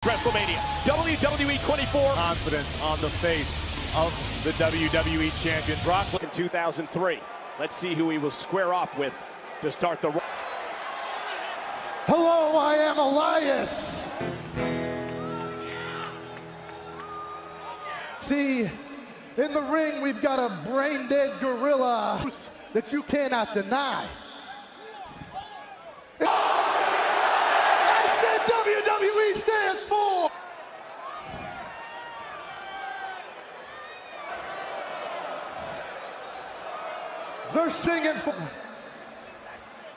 WrestleMania, WWE 24. Confidence on the face of the WWE champion, Brock In 2003. Let's see who he will square off with to start the... Hello, I am Elias. See, in the ring, we've got a brain-dead gorilla that you cannot deny. I said WWE stands for. They're singing for,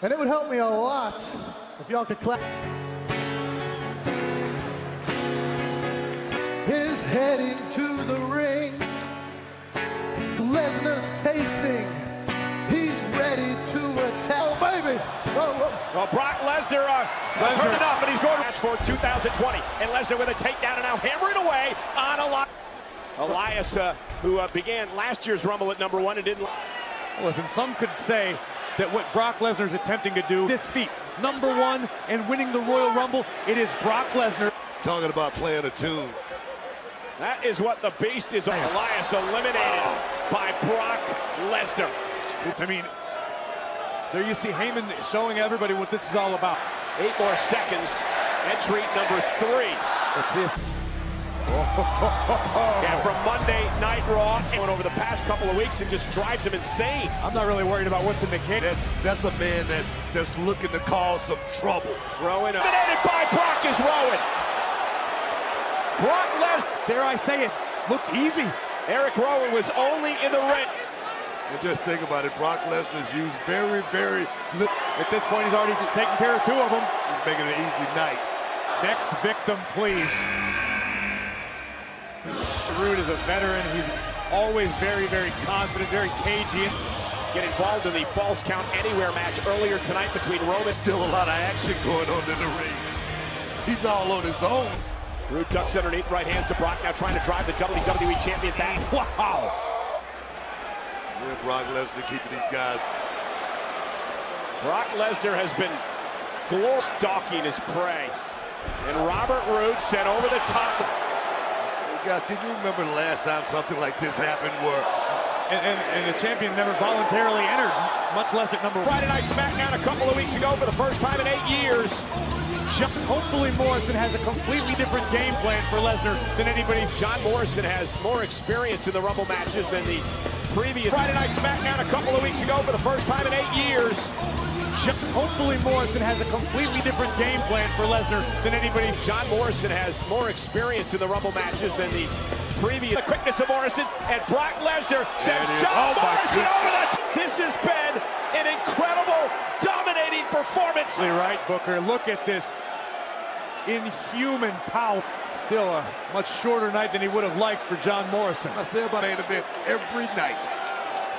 and it would help me a lot if y'all could clap. Is heading to the ring. Lesnar's pacing. He's ready to attack. Oh, baby. Well, Brock Lesnar has heard enough, and he's going to match for 2020. And Lesnar with a takedown and now hammering away on Elias, who began last year's Rumble at #1 and didn't... Listen, some could say that what Brock Lesnar is attempting to do, this feat, #1 and winning the Royal Rumble, it is Brock Lesnar. Talking about playing a tune. That is what the Beast is. Nice. Elias eliminated by Brock Lesnar. I mean, there you see Heyman showing everybody what this is all about. 8 more seconds. Entry #3. Let's see if... Yeah, from Monday Night Raw, and over the past couple of weeks, it just drives him insane. I'm not really worried about what's in the can. That's a man that's looking to cause some trouble. Rowan eliminated by Brock is Rowan. Brock Lesnar, dare I say it, looked easy. Eric Rowan was only in the ring. And just think about it, Brock Lesnar's used very little. At this point, he's already taken care of 2 of them. He's making an easy night. Next victim, please. Rude is a veteran. He's always very confident, very cagey. Get involved in the Falls Count Anywhere match earlier tonight between Roman. Still a lot of action going on in the ring. He's all on his own. Rude ducks underneath, right hands to Brock, now trying to drive the WWE Champion back. Wow! Yeah, Brock Lesnar keeping these guys. Brock Lesnar has been stalking his prey. And Robert Roode sent over the top. Hey guys, can you remember the last time something like this happened where... And the champion never voluntarily entered, much less at #1. Friday Night SmackDown a couple of weeks ago for the first time in 8 years. Hopefully Morrison has a completely different game plan for Lesnar than anybody. John Morrison has more experience in the Rumble matches than the previous. Friday Night SmackDown a couple of weeks ago for the first time in 8 years. Hopefully Morrison has a completely different game plan for Lesnar than anybody. John Morrison has more experience in the Rumble matches than the previous. The quickness of Morrison, and Brock Lesnar sends John Morrison over the... This has been an incredible, dominating performance. Right, Booker, look at this inhuman power. Still a much shorter night than he would have liked for John Morrison. I say about an event every night.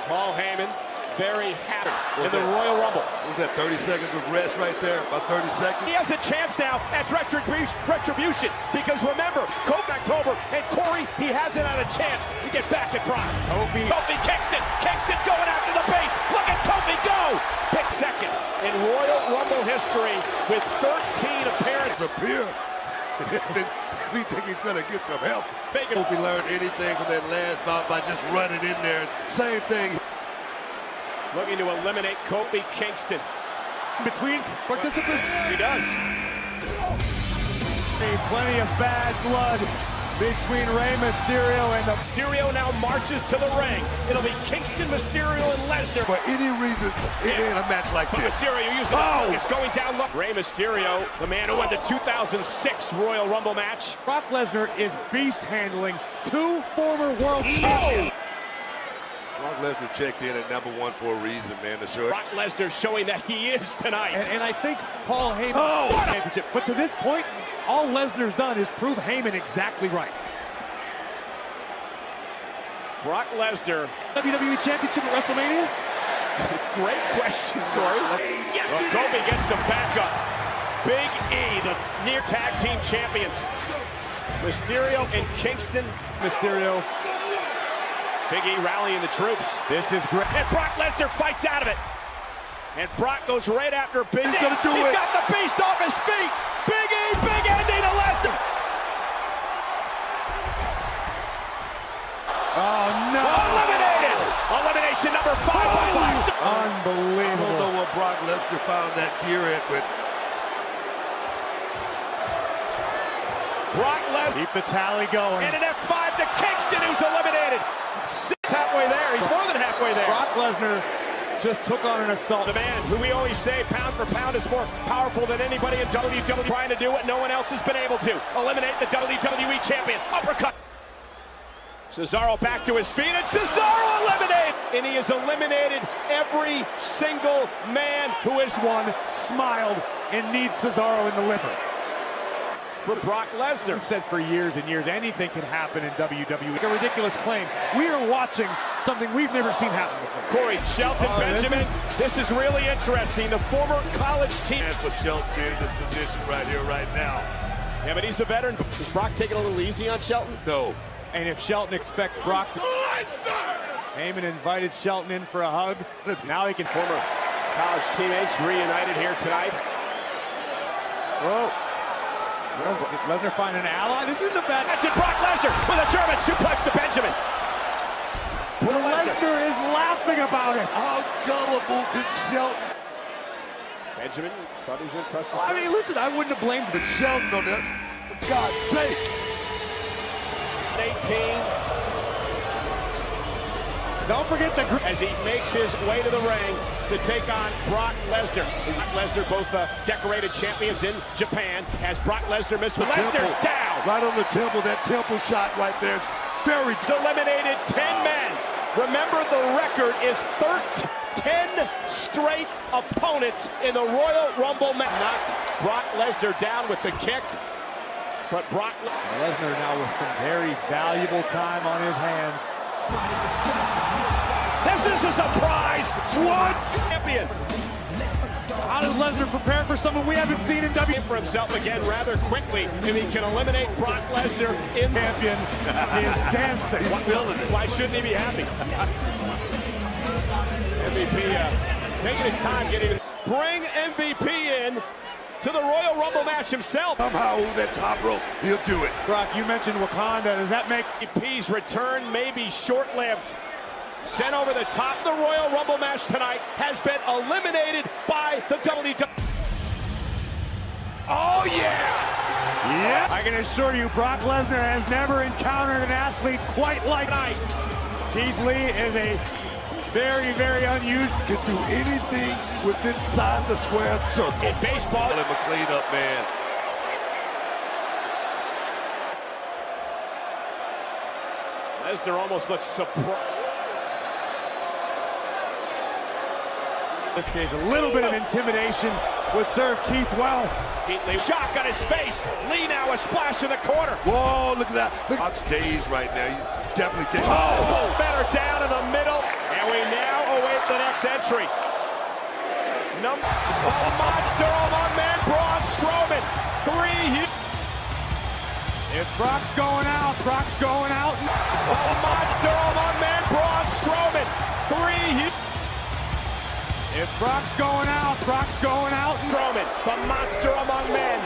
Paul Heyman, very happy in the Royal Rumble. Was that 30 seconds of rest right there? About 30 seconds? He has a chance now at retribution, because remember, October and Corey, he hasn't had a chance to get back at Brock. Kofi Kingston going after the base. Look at Kofi go! Pick second in Royal Rumble history with 13 appearances. Appear. If he think he's gonna get some help. If he learned anything from that last bout by just running in there, same thing. Looking to eliminate Kofi Kingston. Between participants. He does. Plenty of bad blood between Rey Mysterio and the... Mysterio now marches to the ring. It'll be Kingston, Mysterio, and Lesnar. For any reasons, it ain't a match like this. Mysterio using it's going down low. Rey Mysterio, the man who won the 2006 Royal Rumble match. Brock Lesnar is beast handling 2 former world champions. Brock Lesnar checked in at #1 for a reason, man. To show Brock Lesnar showing that he is tonight. And I think Paul Heyman championship. But to this point, all Lesnar's done is prove Heyman exactly right. Brock Lesnar. WWE Championship at WrestleMania? Great question, Corey. Yes, Kofi gets some backup. Big E, the near tag team champions. Mysterio and Kingston. Mysterio. Big E rallying the troops. This is great. And Brock Lesnar fights out of it. And Brock goes right after Big E. He's gonna do it. He's got the beast off his feet. Big E, big ending to Lesnar. elimination number 5 by Lesnar. Unbelievable. I don't know what Brock Lesnar found that gear at, but Brock Lesnar. Keep the tally going. And an F5 to Kingston, who's eliminated. Halfway there. He's more than halfway there. Brock Lesnar just took on an assault. The man who we always say pound for pound is more powerful than anybody in WWE, trying to do what no one else has been able to. Eliminate the WWE champion. Uppercut. Cesaro back to his feet, and Cesaro eliminated! And he has eliminated every single man who has One smiled and needs Cesaro in the liver. for Brock Lesnar. We've said for years and years, anything can happen in WWE. A ridiculous claim. We are watching something we've never seen happen before. Corey, Shelton Benjamin, this is really interesting. The former college team. and for Shelton being in this position right here, right now. Yeah, but he's a veteran. Is Brock taking a little easy on Shelton? No. And if Shelton expects Brock to... Heyman invited Shelton in for a hug. Now he can... Former college teammates reunited here tonight. Whoa. Lesnar finding an ally. This isn't a bad... That's it, Brock Lesnar with a German suplex to Benjamin. Lesnar is laughing about it. How gullible could Shelton? Benjamin thought he was going to trust his... I mean, listen, I wouldn't have blamed But Shelton on that, for God's sake. 18 Don't forget the... as he makes his way to the ring to take on Brock Lesnar. Brock Lesnar, both decorated champions in Japan, as Brock Lesnar missed with Lesnar's down. Right on the temple, that temple shot right there is very... He's eliminated 10 men. Remember, the record is 10 straight opponents in the Royal Rumble match. Knocked Brock Lesnar down with the kick, but Brock Lesnar now with some very valuable time on his hands. This is a surprise. What? Champion. How does Lesnar prepare for someone we haven't seen in WWE? For himself again rather quickly if he can eliminate Brock Lesnar in Champion is dancing. Why shouldn't he be happy? MVP taking his time getting... Bring MVP in to the Royal Rumble match himself. Somehow that top rope, he'll do it. Brock, you mentioned Wakanda. Does that make... MVP's return may be short-lived. Sent over the top. The Royal Rumble match tonight has been eliminated by the WWE. Oh, yeah! Yeah. I can assure you, Brock Lesnar has never encountered an athlete quite like tonight. Keith Lee is a very, very unusual. Can do anything within inside the square circle. In baseball, Him a cleanup man. Lesnar almost looks surprised. In this case, a little bit of intimidation would serve Keith well. Keith Lee, shock on his face. Lee now a splash in the corner. Whoa, look at that. Look, Brock's dazed right now. He's definitely dazed. Oh, better down in the middle. And we now await the next entry. A monster among men, Braun Strowman. 3. If Brock's going out, Brock's going out. A monster among men, Braun Strowman. 3. If Brock's going out, Brock's going out. Strowman, the monster among men.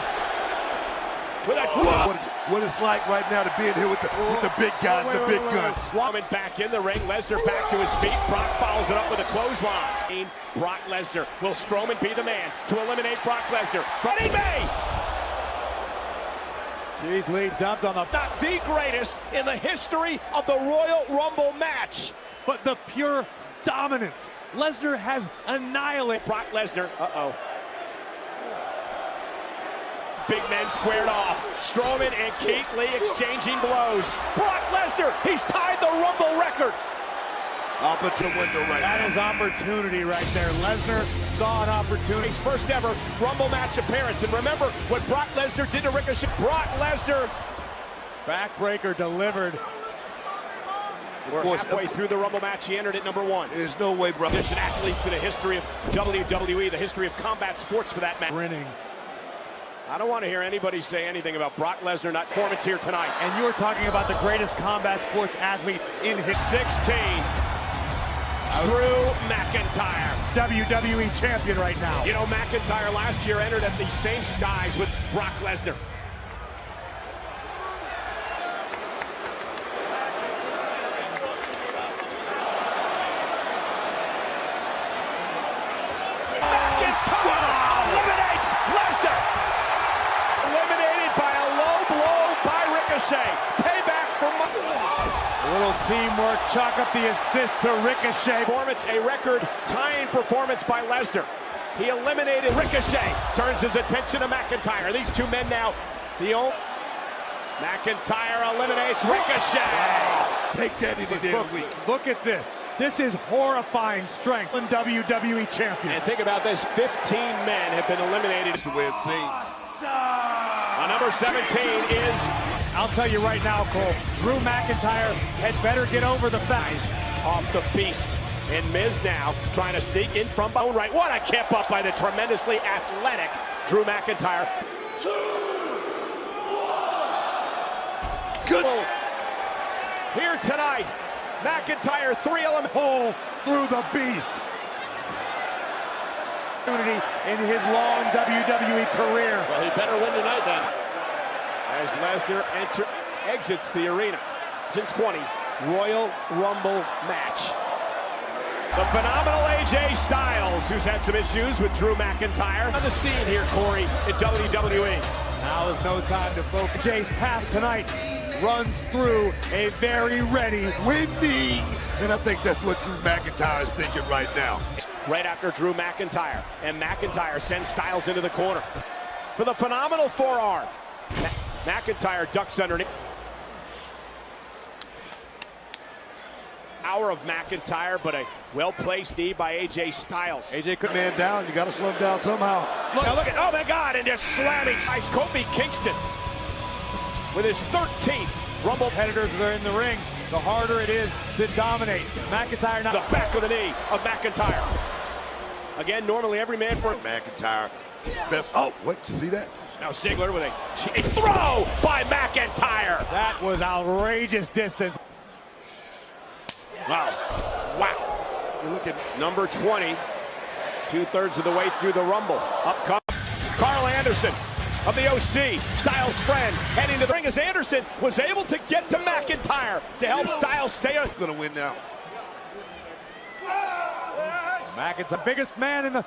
With a What it's like right now to be in here with the big guys, the big guns. Strowman back in the ring. Lesnar back to his feet. Brock follows it up with a clothesline. Brock Lesnar. Will Strowman be the man to eliminate Brock Lesnar? But he may! Keith Lee dumped on the... Not the greatest in the history of the Royal Rumble match. But the pure dominance. Lesnar has annihilated Brock Lesnar. Big men squared off. Strowman and Keith Lee exchanging blows. Brock Lesnar, he's tied the Rumble record. Up until window right That now. is opportunity right there. Lesnar saw an opportunity. His first ever Rumble match appearance. And remember what Brock Lesnar did to Ricochet. Brock Lesnar. Backbreaker delivered. We're halfway through the Rumble match. He entered at number 1. There's no way, bro. Position athletes in the history of WWE, the history of combat sports for that matter. Grinning. I don't want to hear anybody say anything about Brock Lesnar not performance here tonight. And you're talking about the greatest combat sports athlete in his 16. Drew McIntyre. WWE champion right now. You know, McIntyre last year entered at the same guys with Brock Lesnar. Ricochet. Payback for A little teamwork. Chalk up the assist to Ricochet. performance, a record-tying performance by Lesnar. He eliminated Ricochet. Turns his attention to McIntyre. These two men now, McIntyre eliminates Ricochet. Take that any day of the week. Look at this. This is horrifying strength. WWE champion. And think about this, 15 men have been eliminated. That's the way it seems. Number 17 is, I'll tell you right now, Cole, Drew McIntyre had better get over the facts. off the beast. And Miz now trying to sneak in from bone right. What a kip up by the tremendously athletic Drew McIntyre. Good. Here tonight, McIntyre 3 element Hole through the beast. In his long WWE career. Well, he better win tonight then. As Lesnar exits the arena. It's in 20 Royal Rumble match. The phenomenal AJ Styles, who's had some issues with Drew McIntyre. On the scene here, Corey, in WWE. Now is no time to focus. AJ's path tonight runs through a very ready Winning. And I think that's what Drew McIntyre is thinking right now. Right after Drew McIntyre. And McIntyre sends Styles into the corner. For the phenomenal forearm. McIntyre ducks underneath. Hour of McIntyre, but a well-placed knee by AJ Styles. AJ could Man down, you got to slow him down somehow. Now look at, oh my God, and just slamming Kofi Kingston with his 13th Rumble. competitors that are in the ring, the harder it is to dominate. McIntyre now. The back of the knee of McIntyre. Again, normally every man for McIntyre. Best. Oh, wait, you see that? now Ziggler with a throw by McIntyre. That was outrageous distance. Wow. Wow. You look at Number 20, 2/3 of the way through the Rumble. Up comes Carl Anderson of the OC, Styles' friend, heading to the ring as Anderson was able to get to McIntyre to help Styles stay on. he's going to win now. McIntyre, biggest man in the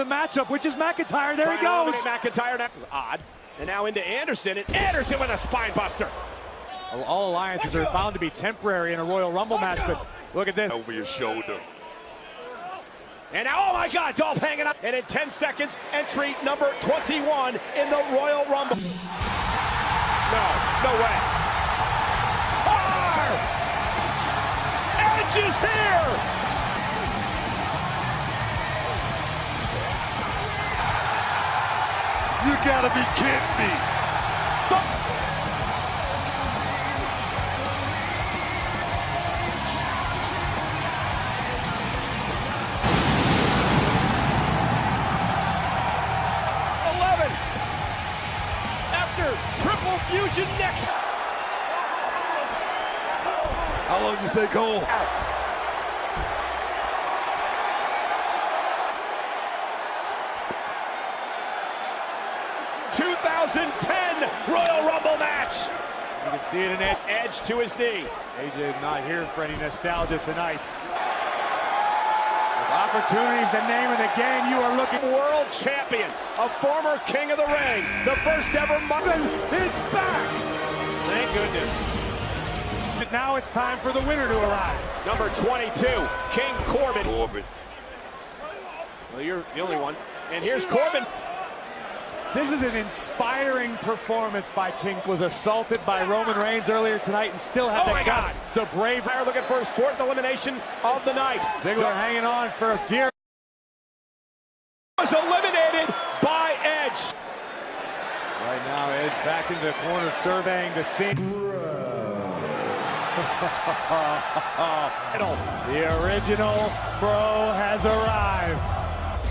matchup, which is McIntyre. There he goes. McIntyre, that was odd. And now into Anderson, and Anderson with a spine buster. All alliances are bound to be temporary in a Royal Rumble match, but look at this. Over your shoulder. And now, oh my God, Dolph hanging up. And in 10 seconds, entry number 21 in the Royal Rumble. No way. Edge is here. You got to be kidding me. Triple fusion next. How long did you say, Cole? '2010 Royal Rumble match. You can see it in Edge to his knee. AJ not here for any nostalgia tonight. With opportunities, the name of the game you are looking. World champion, a former king of the ring, the first ever Muffin is back. Thank goodness. Now it's time for the winner to arrive. Number 22, King Corbin. Corbin. Well, you're the only one. And here's Corbin. This is an inspiring performance by King. Was assaulted by Roman Reigns earlier tonight and still had the guts, the brave. Looking for his 4th elimination of the night. Ziggler hanging on for dear. Was eliminated by Edge. Right now, Edge back into the corner, surveying the scene. The original Bro has arrived.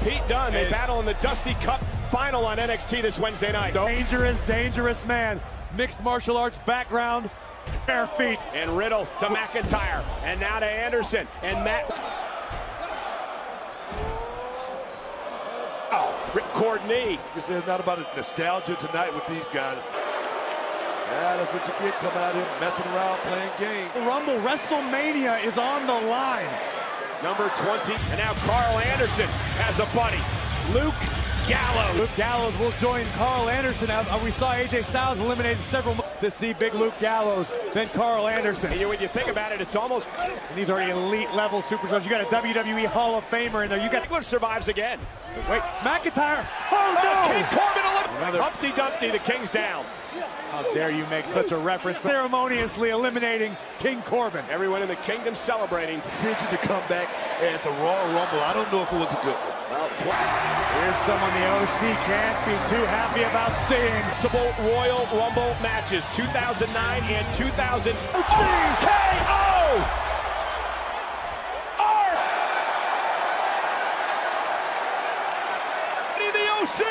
Pete Dunne, they battle in the Dusty Cup final on NXT this Wednesday night. Dangerous, dangerous man. Mixed martial arts background, bare feet. And Riddle to McIntyre, and now to Anderson, and Matt. Oh, ripcord knee. This is not about nostalgia tonight with these guys. Yeah, that's what you get coming out here messing around, playing games. The Rumble WrestleMania is on the line. Number 20, and now Carl Anderson has a buddy. Luke Gallows. Luke Gallows will join Carl Anderson. We saw AJ Styles eliminated several to see big Luke Gallows, then Carl Anderson. And when you think about it, it's almost... And these are elite level superstars. You got a WWE Hall of Famer in there. You got... Ziggler survives again. Wait, McIntyre. Oh, no! King Corbin Humpty Dumpty, the King's down. How dare you make such a reference, ceremoniously eliminating King Corbin. Everyone in the kingdom celebrating. Decision to come back at the Royal Rumble. I don't know if it was a good one. Well, here's someone the OC can't be too happy about seeing. Multiple Royal Rumble matches, 2009 and 2000. KO! The OC!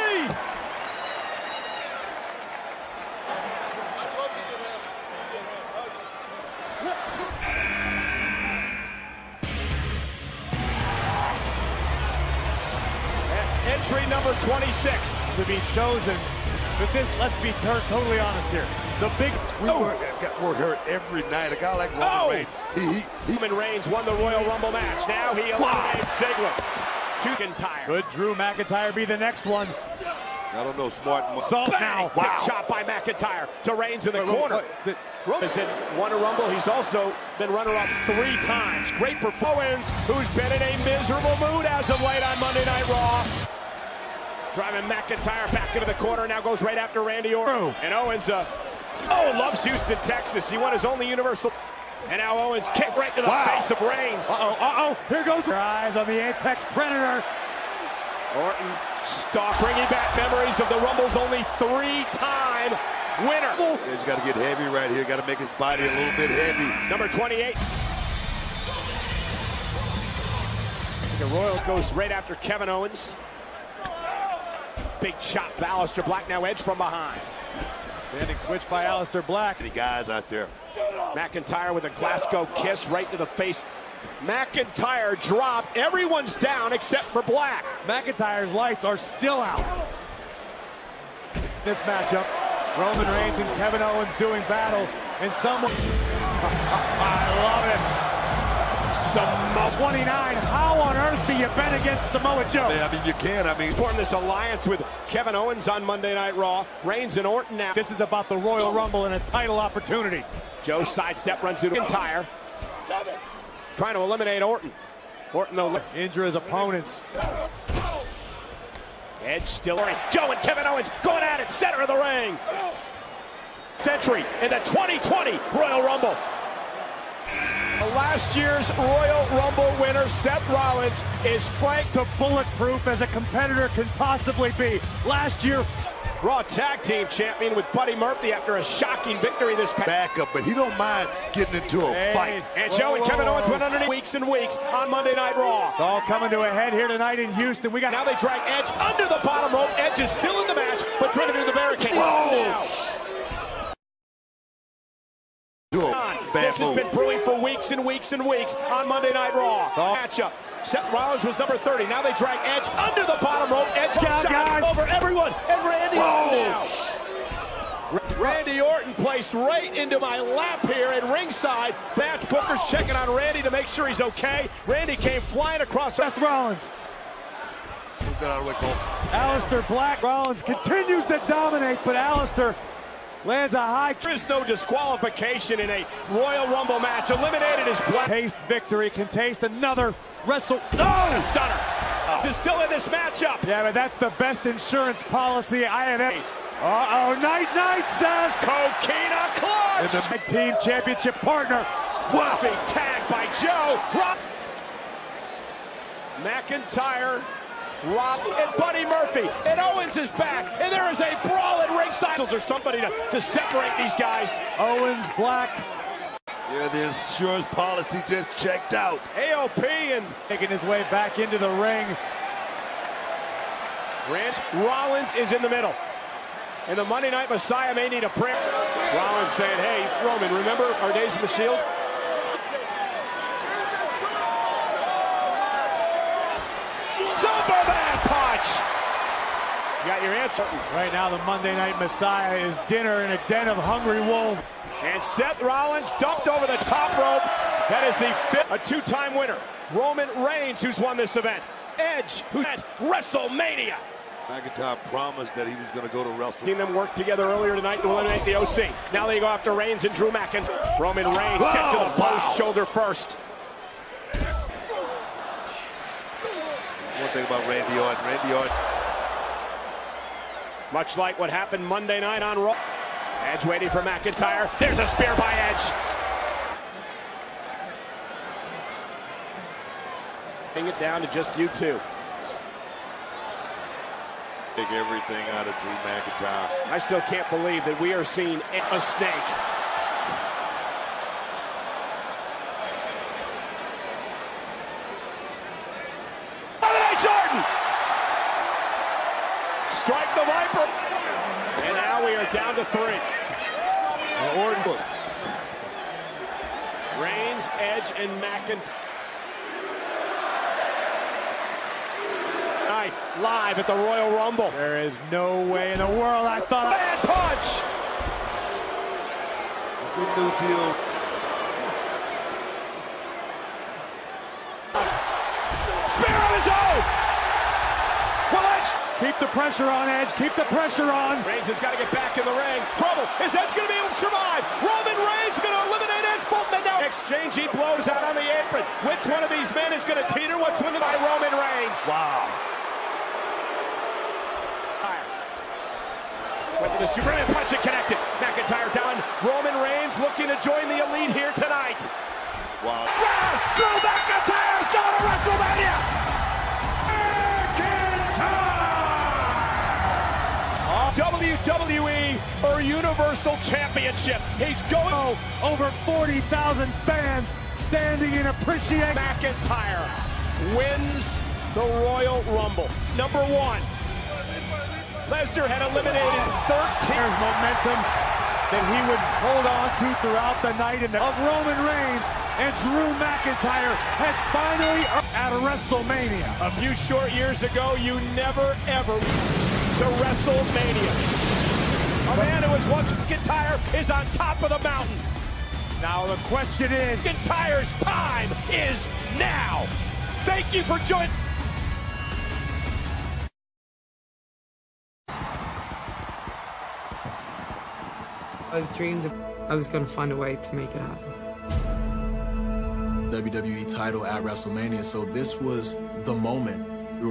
Entry number 26 to be chosen. But this, let's be totally honest here. The big we're hurt every night. A guy like Roman Reigns, Roman Reigns won the Royal Rumble match. Now he eliminates Ziggler. McIntyre. Could Drew McIntyre be the next one? I don't know, smart. Salt now. Wow. Chop by McIntyre to Reigns in the corner. Roman has won a Rumble. He's also been runner-up 3 times. Great performance. Who's been in a miserable mood as of late on Monday Night Raw. Driving McIntyre back into the corner. Now goes right after Randy Orton. And Owens, loves Houston, Texas. He won his only Universal. And now Owens kick right to the face of Reigns. Here goes your eyes on the Apex Predator. Orton bringing back memories of the Rumble's only 3-time winner. He's got to get heavy right here. Got to make his body a little bit heavy. Number 28. The Royal goes right after Kevin Owens. Big chop, Aleister Black now edge from behind. Standing switch by Aleister Black. Any guys out there. McIntyre with a Glasgow kiss right to the face. McIntyre dropped. Everyone's down except for Black. McIntyre's lights are still out. This matchup, Roman Reigns and Kevin Owens doing battle, and someone... I love it. Samoa 29, how on earth do you bet against Samoa Joe? Yeah, I mean, you can. Form this alliance with Kevin Owens on Monday Night Raw. Reigns and Orton now. This is about the Royal Rumble and a title opportunity. Joe sidestep runs into McIntyre. Trying to eliminate Orton. Orton, though, injure his opponents. Edge still. Joe and Kevin Owens going at it, center of the ring. Century in the 2020 Royal Rumble. Last year's Royal Rumble winner, Seth Rollins, is flanked to bulletproof as a competitor can possibly be. Last year, Raw Tag Team Champion with Buddy Murphy after a shocking victory this past. Backup, but he don't mind getting into a fight. And Joe and Kevin Owens went underneath weeks and weeks on Monday Night Raw. It's all coming to a head here tonight in Houston. Now they drag Edge under the bottom rope. Edge is still in the match, but driven through the barricade. This has been brewing for weeks and weeks and weeks on Monday Night Raw. Matchup. Seth Rollins was number 30. Now they drag Edge under the bottom rope. Edge shot over everyone. And Randy Orton. Randy Orton placed right into my lap here at ringside. Match Booker's checking on Randy to make sure he's okay. Randy came flying across. Seth Rollins. Move that out of the way, Cole. Aleister Black. Rollins continues to dominate, but Aleister lands a high. There is no disqualification in a Royal Rumble match. Eliminated his Black. Taste victory, can taste another wrestle. A stunner. This is still in this matchup. Yeah, but that's the best insurance policy I have ever. Night, Seth. Coquina clutch. And the team championship partner. Big tag by Joe. McIntyre. Rob and Buddy Murphy, and Owens is back, and there is a brawl at ringside. Or somebody to separate these guys. Owens, Black. Yeah, the insurance policy just checked out. AOP and making his way back into the ring. Rollins is in the middle, and the Monday Night Messiah may need a prayer. Rollins saying, "Hey, Roman, remember our days in the Shield?" Superman punch! You got your answer. Right now, the Monday Night Messiah is dinner in a den of hungry wolves. And Seth Rollins dumped over the top rope. That is the fifth, a 2-time winner. Roman Reigns, who's won this event. Edge, who's at WrestleMania. McIntyre promised that he was going to go to Wrestle. Seen them work together earlier tonight to eliminate the OC. Now they go after Reigns and Drew McIntyre. Roman Reigns set to the post, shoulder first. One thing about Randy Orton. Much like what happened Monday night on Raw. Edge waiting for McIntyre. There's a spear by Edge. Bring it down to just you two. Take everything out of Drew McIntyre. I still can't believe that we are seeing a snake. Eliminates Orton! Strike the Viper. And now we are down to 3. And Orton. Reigns, Edge, and McIntyre. Live at the Royal Rumble. There is no way in the world I thought. Bad punch! It's a new deal. Spear of his own! Well, Edge. Keep the pressure on, Edge. Keep the pressure on. Reigns has got to get back in the ring. Trouble. Is Edge going to be able to survive? Roman Reigns is going to eliminate Edge. Both men now exchanging blows out on the apron. Which one of these men is going to teeter? What's winning by Roman Reigns? Wow. Whether the Superman punch it connected. McIntyre down. Roman Reigns looking to join the elite here tonight. Wow. Drew McIntyre's going to WrestleMania. WWE or Universal Championship. He's going over 40,000 fans standing in appreciation. McIntyre wins the Royal Rumble. Number 1. Lesnar had eliminated 13. There's momentum that he would hold on to throughout the night of Roman Reigns, and Drew McIntyre has finally at WrestleMania. A few short years ago, you never ever to WrestleMania. A man who was once McIntyre is on top of the mountain. Now the question is, McIntyre's time is now. Thank you for joining. I've dreamed I was going to find a way to make it happen. WWE title at WrestleMania, so this was the moment.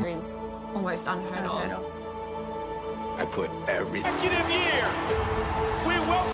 It's almost unheard of. I put everything. Executive year. We welcome.